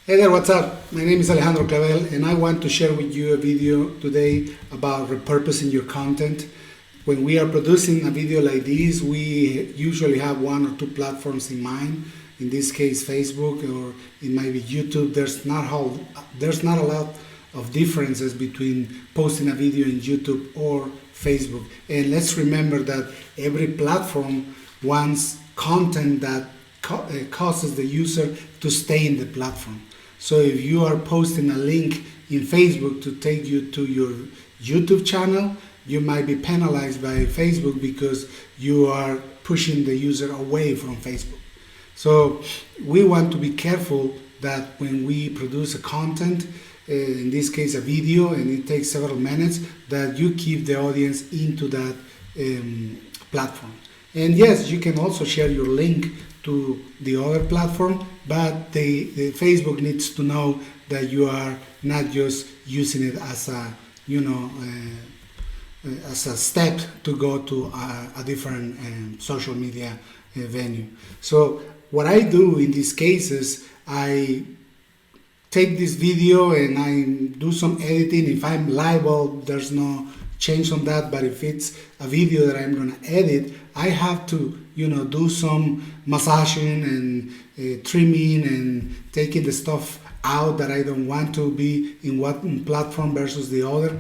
Hey there, what's up? My name is Alejandro Clavel and I want to share with you a video today about repurposing your content. When we are producing a video like this, we usually have one or two platforms in mind. In this case, Facebook, or it might be YouTube. There's not a lot of differences between posting a video in YouTube or Facebook. And let's remember that every platform wants content that causes the user to stay in the platform. So if you are posting a link in Facebook to take you to your YouTube channel, you might be penalized by Facebook because you are pushing the user away from Facebook. So we want to be careful that when we produce a content, in this case a video, and it takes several minutes, that you keep the audience into that platform. And yes, you can also share your link to the other platform, but the Facebook needs to know that you are not just using it as a, as a step to go to a different social media venue. So what I do in these cases, I take this video and I do some editing. If I'm liable, there's no change on that, but if it's a video that I'm going to edit, I have to do some massaging and trimming and taking the stuff out that I don't want to be in one platform versus the other.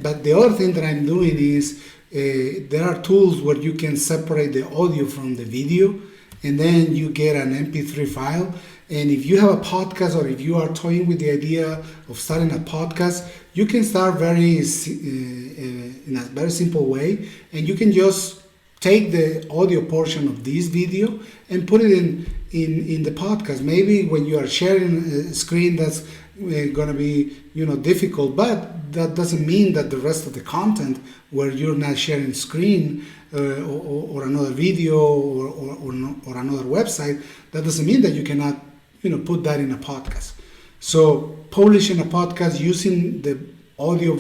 But the other thing that I'm doing is there are tools where you can separate the audio from the video, and then you get an MP3 file. And if you have a podcast, or if you are toying with the idea of starting a podcast, you can start in a very simple way, and you can just take the audio portion of this video and put it in the podcast. Maybe when you are sharing a screen, that's going to be difficult, but that doesn't mean that the rest of the content where you're not sharing screen or another video or another website, that doesn't mean that you cannot put that in a podcast. So publishing a podcast using the audio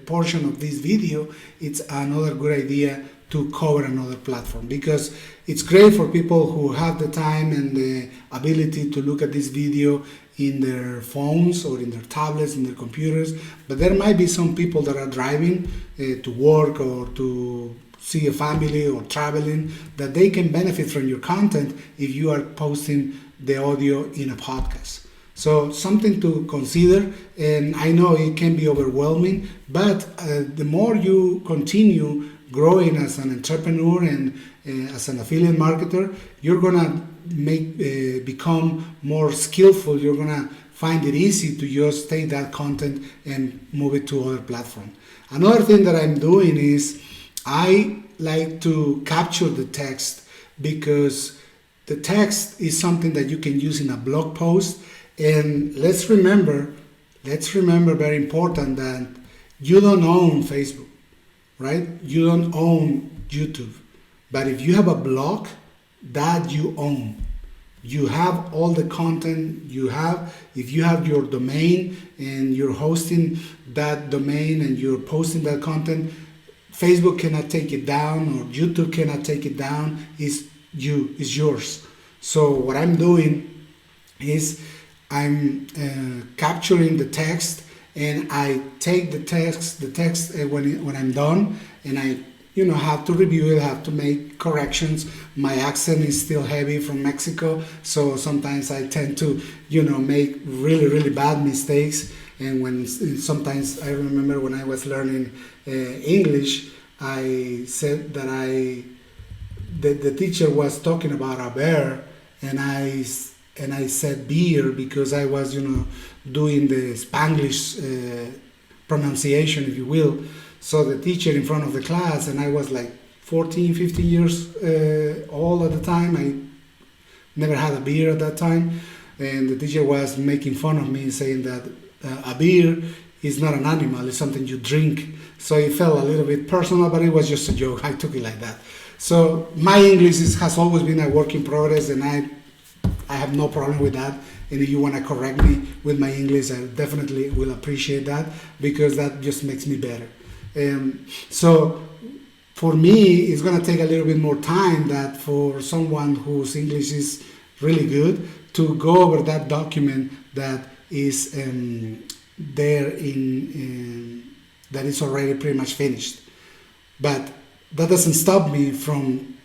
portion of this video, it's another good idea to cover another platform, because it's great for people who have the time and the ability to look at this video in their phones or in their tablets, in their computers. But there might be some people that are driving to work or to see a family or traveling, that they can benefit from your content if you are posting the audio in a podcast. So something to consider, and I know it can be overwhelming, but the more you continue growing as an entrepreneur and as an affiliate marketer, you're gonna become more skillful. You're gonna find it easy to just take that content and move it to other platforms. Another thing that I'm doing is I like to capture the text, because the text is something that you can use in a blog post. And let's remember very important, that you don't own Facebook, right? You don't own YouTube. But if you have a blog, that you own. You have all the content you have. If you have your domain and you're hosting that domain and you're posting that content, Facebook cannot take it down, or YouTube cannot take it down. It's yours. So what I'm doing is I'm capturing the text, and I take the text when I'm done, and I have to review it, have to make corrections. My accent is still heavy from Mexico, so sometimes I tend to make really bad mistakes. And sometimes I remember when I was learning English, I said that the teacher was talking about a bear, and I said beer, because I was doing the Spanglish pronunciation, if you will. So the teacher in front of the class, and I was like 14, 15 years old at the time. I never had a beer at that time, and the teacher was making fun of me, saying that a beer is not an animal, it's something you drink. So it felt a little bit personal, but it was just a joke. I took it like that. So my English has always been a work in progress, and I have no problem with that. And if you want to correct me with my English, I definitely will appreciate that, because that just makes me better. So for me, it's going to take a little bit more time than for someone whose English is really good to go over that document that is there that is already pretty much finished. But that doesn't stop me from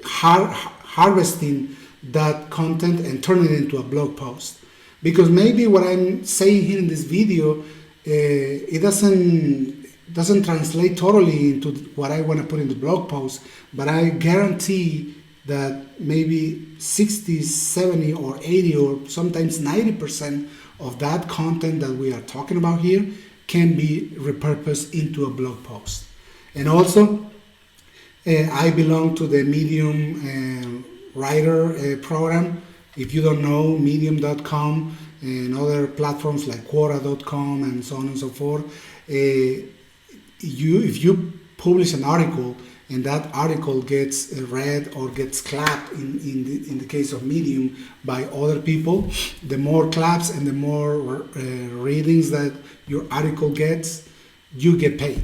harvesting that content and turning it into a blog post. Because maybe what I'm saying here in this video, it doesn't translate totally into what I want to put in the blog post, but I guarantee that maybe 60, 70, or 80, or sometimes 90% of that content that we are talking about here can be repurposed into a blog post. And also, I belong to the Medium writer program. If you don't know, medium.com and other platforms like quora.com and so on and so forth, if you publish an article and that article gets read or gets clapped in the case of Medium by other people, the more claps and the more readings that your article gets, you get paid.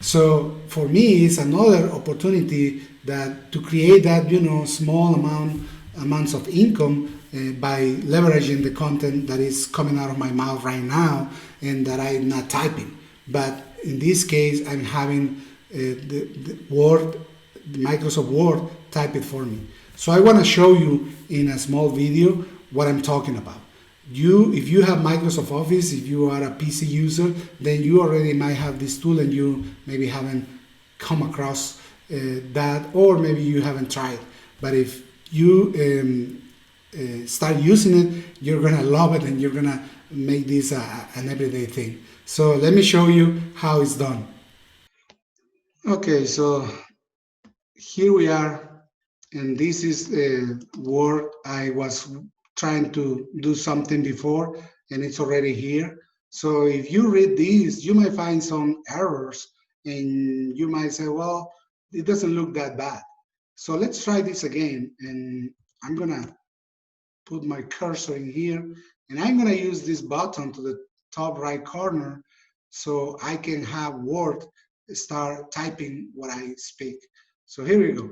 So for me, it's another opportunity that to create that small amounts of income by leveraging the content that is coming out of my mouth right now and that I'm not typing. But in this case, I'm having the Microsoft Word type it for me. So I want to show you in a small video what I'm talking about. If you have Microsoft Office, if you are a PC user, then you already might have this tool and you maybe haven't come across that, or maybe you haven't tried. But if you start using it, you're gonna love it and you're gonna make this an everyday thing. So let me show you how it's done. Okay, so here we are, and this is Word. I was trying to do something before, and it's already here. So if you read these, you might find some errors, and you might say, well, it doesn't look that bad. So let's try this again, and I'm gonna put my cursor in here, and I'm gonna use this button to the top right corner so I can have Word start typing what I speak. So here we go.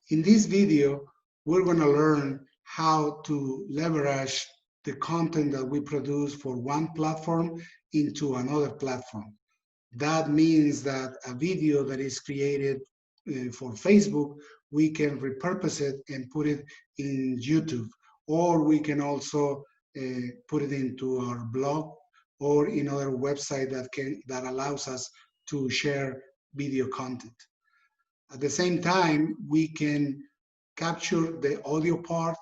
In this video, we're gonna learn how to leverage the content that we produce for one platform into another platform. That means that a video that is created for Facebook, we can repurpose it and put it in YouTube, or we can also put it into our blog or in other website that allows us to share video content. At the same time, we can capture the audio part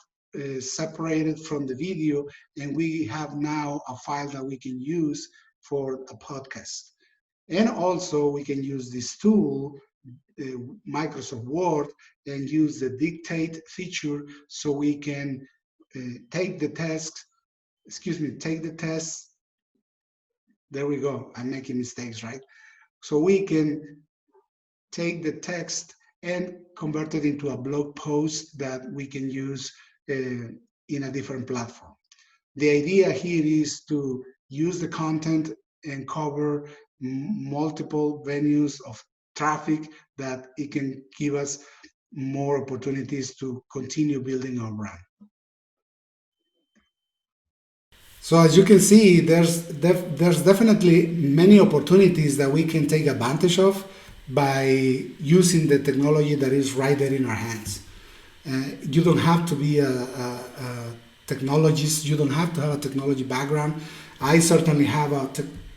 separated from the video, and we have now a file that we can use for a podcast. And also we can use this tool, Microsoft Word, and use the dictate feature so we can take the test. There we go. I'm making mistakes, right? So we can take the text and convert it into a blog post that we can use in a different platform. The idea here is to use the content and cover multiple venues of traffic that it can give us more opportunities to continue building our brand. So as you can see, there's definitely many opportunities that we can take advantage of by using the technology that is right there in our hands. You don't have to be a technologist, you don't have to have a technology background. I certainly have a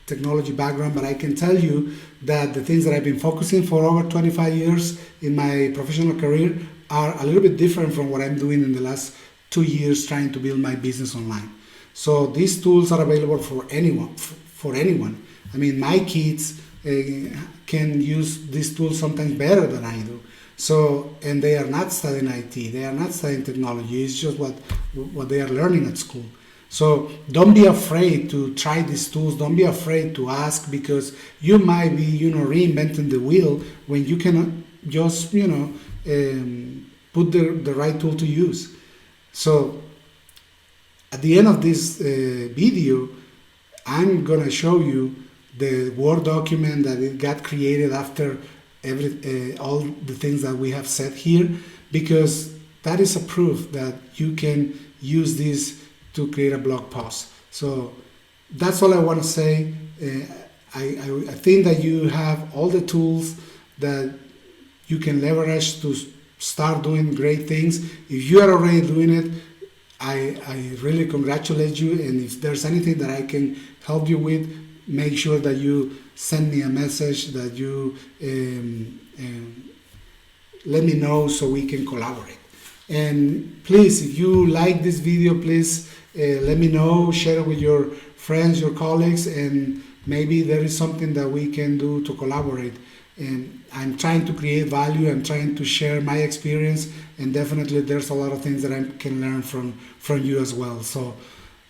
technology background, but I can tell you that the things that I've been focusing for over 25 years in my professional career are a little bit different from what I'm doing in the last 2 years trying to build my business online. So these tools are available for anyone. I mean, my kids can use these tools sometimes better than I do. So, and they are not studying IT, they are not studying technology, it's just what they are learning at school. So don't be afraid to try these tools, don't be afraid to ask, because you might be, reinventing the wheel when you can just, put the right tool to use. So at the end of this video, I'm gonna show you the Word document that it got created after all the things that we have said here, because that is a proof that you can use this to create a blog post. So that's all I want to say. I think that you have all the tools that you can leverage to start doing great things. If you are already doing it, I really congratulate you. And if there's anything that I can help you with, make sure that you send me a message, that you let me know so we can collaborate. And please, if you like this video, please let me know, share it with your friends, your colleagues, and maybe there is something that we can do to collaborate. And I'm trying to create value. I'm trying to share my experience, and definitely there's a lot of things that I can learn from you as well. So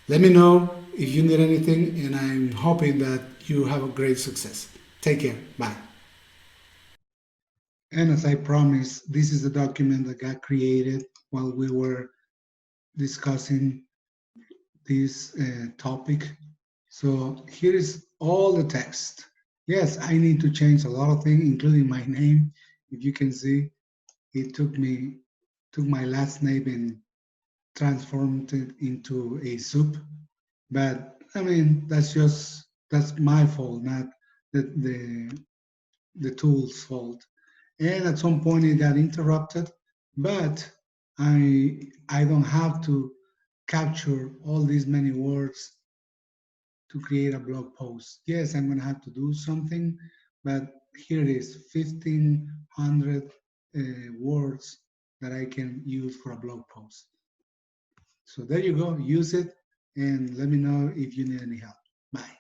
let me know if you need anything, and I'm hoping that you have a great success. Take care. Bye. And as I promised, this is the document that got created while we were discussing this topic. So here is all the text. Yes, I need to change a lot of things, including my name. If you can see, it took my last name and transformed it into a soup. But I mean, that's my fault, not the tool's fault. And at some point it got interrupted, but I don't have to capture all these many words to create a blog post. Yes, I'm gonna have to do something, but here it is, 1,500 words that I can use for a blog post. So there you go, use it, and let me know if you need any help. Bye.